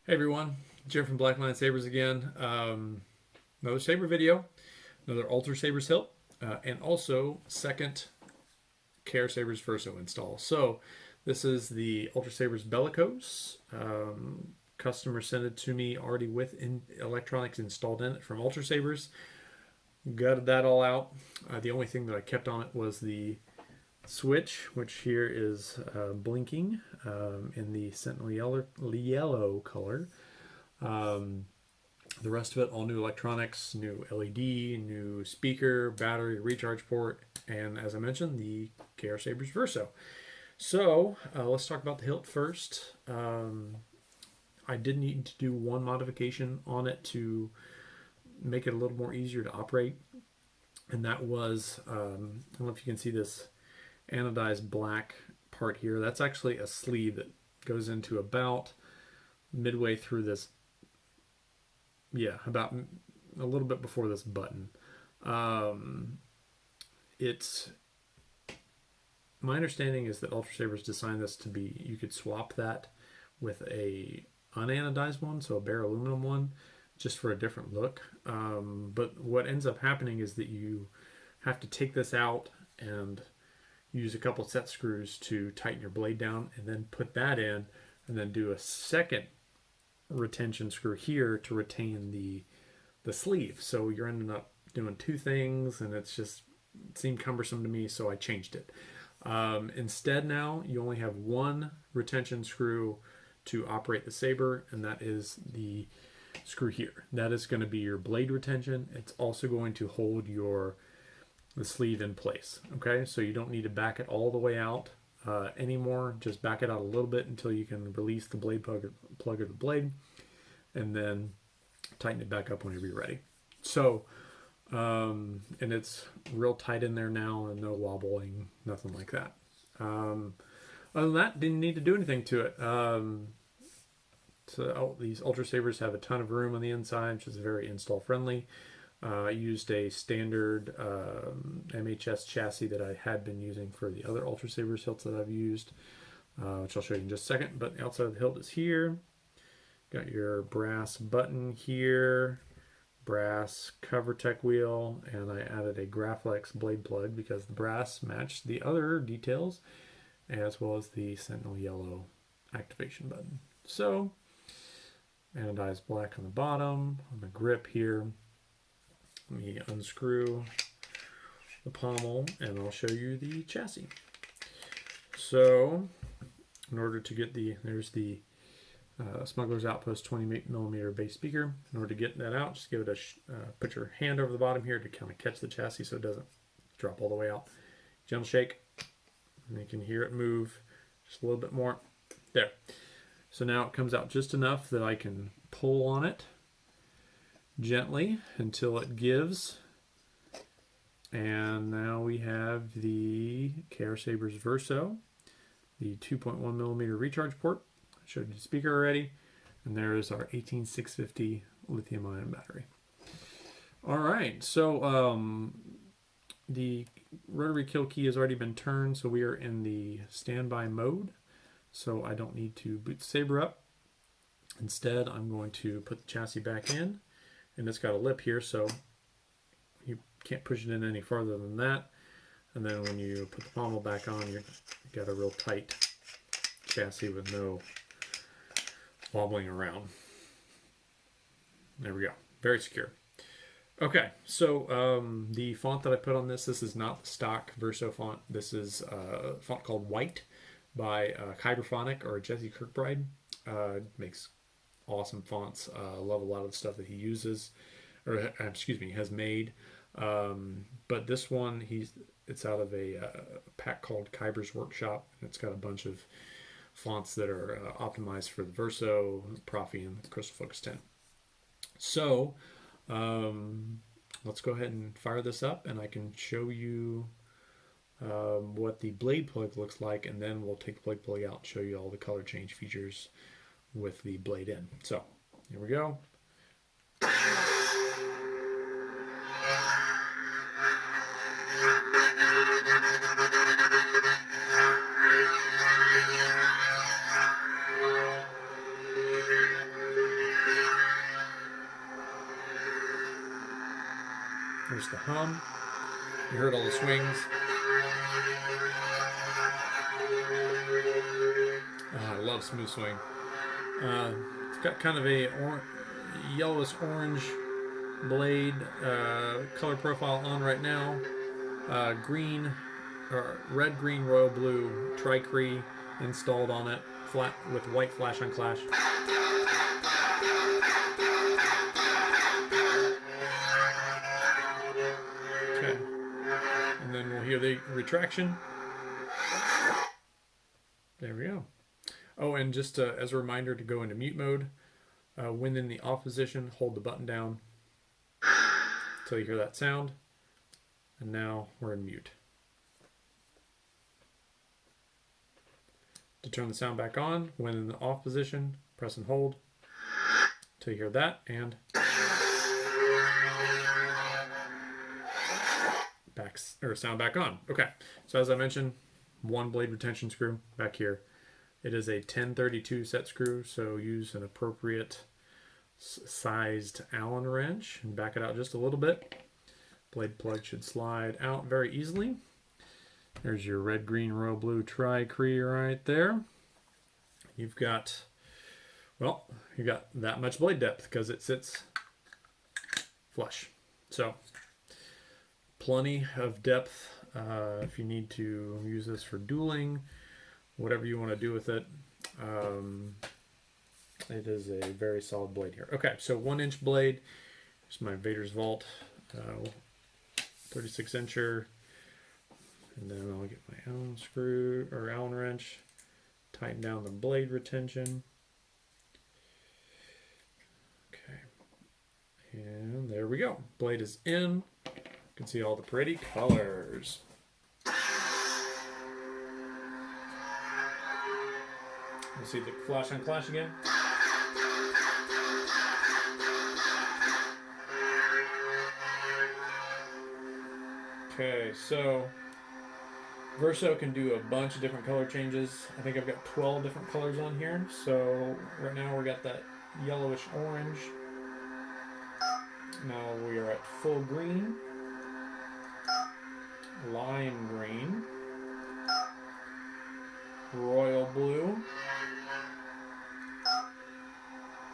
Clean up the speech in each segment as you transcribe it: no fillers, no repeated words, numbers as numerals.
Hey everyone, Jim from Blackline Sabers again. Another saber video, another Ultrasabers hilt, and also second KR Sabers Verso install. So this is the Ultrasabers Bellicose. Customer sent it to me already with electronics installed in it from Ultrasabers. Gutted that all out. The only thing that I kept on it was the switch, which here is blinking in the Sentinel yellow color. The rest of it, all new electronics, new LED, new speaker, battery, recharge port, and as I mentioned, the KR Sabers Verso. So let's talk about the hilt first. I did need to do one modification on it to make it a little more easier to operate, and that was, I don't know if you can see this anodized black part here. That's actually a sleeve that goes into about midway through this, about a little bit before this button. It's my understanding is that Ultrasabers designed this to be, you could swap that with a unanodized one, so a bare aluminum one, just for a different look. But what ends up happening is that you have to take this out and use a couple set screws to tighten your blade down, and then put that in, and then do a second retention screw here to retain the sleeve. So you're ending up doing two things, and it seemed cumbersome to me, so I changed it. Instead, now you only have one retention screw to operate the saber, and that is the screw here. That is going to be your blade retention. It's also going to hold the sleeve in place. Okay, so you don't need to back it all the way out anymore. Just back it out a little bit until you can release the blade plug of the blade, and then tighten it back up whenever you're ready. So and it's real tight in there now, and no wobbling, nothing like that. Other than that, didn't need to do anything to it. So these Ultrasabers have a ton of room on the inside, which is very install friendly. I used a standard MHS chassis that I had been using for the other Ultrasabers hilts that I've used, which I'll show you in just a second. But the outside of the hilt is here. Got your brass button here, brass cover tech wheel, and I added a Graflex blade plug because the brass matched the other details, as well as the Sentinel yellow activation button. So, anodized black on the bottom, on the grip here. Let me unscrew the pommel, and I'll show you the chassis. So, in order to get there's the Smuggler's Outpost 20mm bass speaker. In order to get that out, just give it put your hand over the bottom here to kind of catch the chassis so it doesn't drop all the way out. Gentle shake, and you can hear it move just a little bit more. There. So now it comes out just enough that I can pull on it gently until it gives. And now we have the KR Sabers Verso, the 2.1mm recharge port. I showed you the speaker already. And there is our 18650 lithium-ion battery. All right, so the rotary kill key has already been turned, so we are in the standby mode. So I don't need to boot the saber up. Instead, I'm going to put the chassis back in, and it's got a lip here, so you can't push it in any farther than that. And then when you put the pommel back on, you've got a real tight chassis with no wobbling around. There we go. Very secure. Okay, so the font that I put on this is not the stock Verso font. This is a font called White by Kyberphonic, or Jesse Kirkbride. Makes awesome fonts. Love a lot of the stuff that he uses, or excuse me, has made. But this one, it's out of a pack called Kyber's Workshop, and it's got a bunch of fonts that are optimized for the Verso, Profi, and the Crystal Focus 10. So let's go ahead and fire this up, and I can show you what the blade plug looks like, and then we'll take the blade plug out and show you all the color change features with the blade in. So here we go. hum. You heard all the swings. Oh, I love smooth swing. It's got kind of a yellowish orange blade color profile on right now. Green, or red, green, royal blue Tri-Cree installed on it, flat with white flash on clash. Okay, and then we'll hear the retraction. There we go. Oh, and just as a reminder to go into mute mode, when in the off position, hold the button down until you hear that sound. And now we're in mute. To turn the sound back on, when in the off position, press and hold until you hear that, and sound back on. Okay, so as I mentioned, one blade retention screw back here. It is a 1032 set screw, so use an appropriate sized Allen wrench and back it out just a little bit. Blade plug should slide out very easily. There's your red, green, royal blue Tri-Cree right there. You've got, well, you got that much blade depth because it sits flush. So plenty of depth if you need to use this for dueling, whatever you want to do with it. It is a very solid blade here. Okay, so 1-inch blade. Here's my Vader's Vault 36 incher. And then I'll get my Allen screw or Allen wrench, tighten down the blade retention. Okay, and there we go. Blade is in. You can see all the pretty colors. You see the flash on clash again? Okay, so Verso can do a bunch of different color changes. I think I've got 12 different colors on here. So right now we got that yellowish orange. Now we are at full green, lime green, royal blue,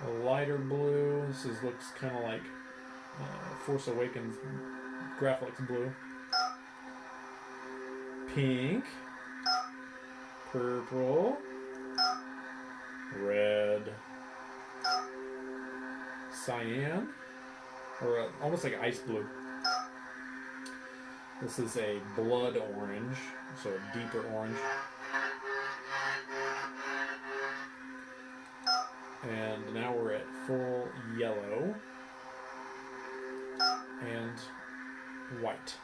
a lighter blue. This looks kind of like Force Awakens graphics blue. Pink, purple, red, cyan, or almost like ice blue. This is a blood orange, so a deeper orange. And now we're at full yellow and white.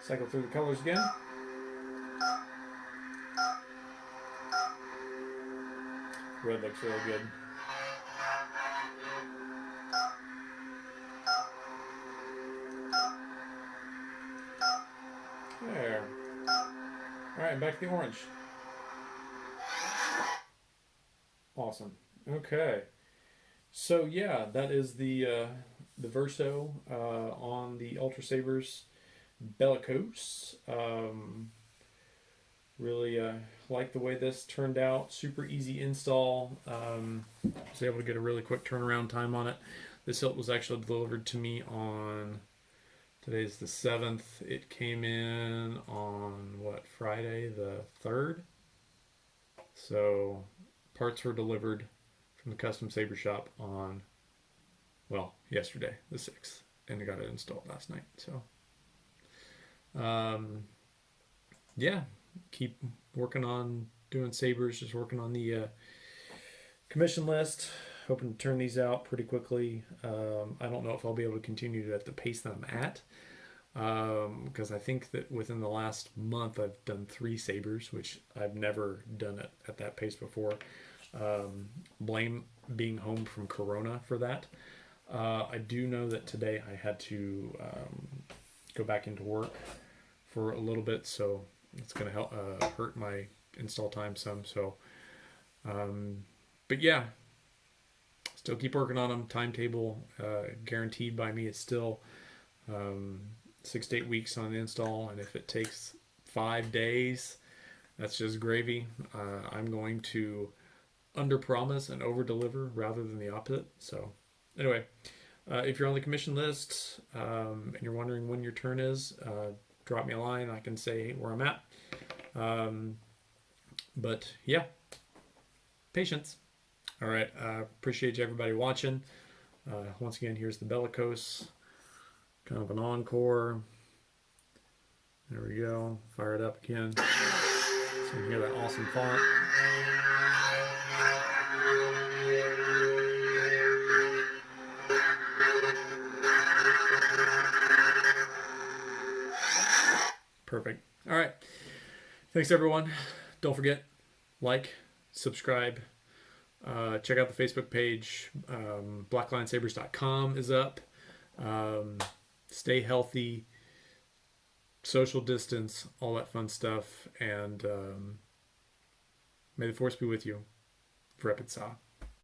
Cycle through the colors again. Red looks really good. There. Alright, back to the orange. Awesome. Okay. So yeah, that is the Verso on the Ultrasabers Bellicose. Really like the way this turned out. Super easy install. Was able to get a really quick turnaround time on it. This hilt was actually delivered to me on, today's the 7th. It came in on what, Friday the 3rd? So parts were delivered from the custom saber shop on, well, yesterday the 6th, and I got it installed last night. So yeah, keep working on doing sabers, just working on the commission list, hoping to turn these out pretty quickly. I don't know if I'll be able to continue at the pace that I'm at, because I think that within the last month I've done 3 sabers, which I've never done it at that pace before. blame being home from Corona for that. I do know that today I had to go back into work for a little bit, so it's going to help hurt my install time some. So, but yeah, still keep working on them. Timetable guaranteed by me. It's still 6 to 8 weeks on the install, and if it takes 5 days, that's just gravy. I'm going to under promise and over deliver rather than the opposite. So anyway, if you're on the commission list and you're wondering when your turn is, drop me a line. I can say where I'm at. But yeah, patience. All right. Appreciate everybody watching. Once again, here's the Bellicose. Kind of an encore. There we go. Fire it up again. So you can hear that awesome font. Perfect. All right. Thanks, everyone. Don't forget, like, subscribe. Check out the Facebook page. BlackLionSabers.com is up. Stay healthy. Social distance. All that fun stuff. And may the force be with you. Vrepit Sa.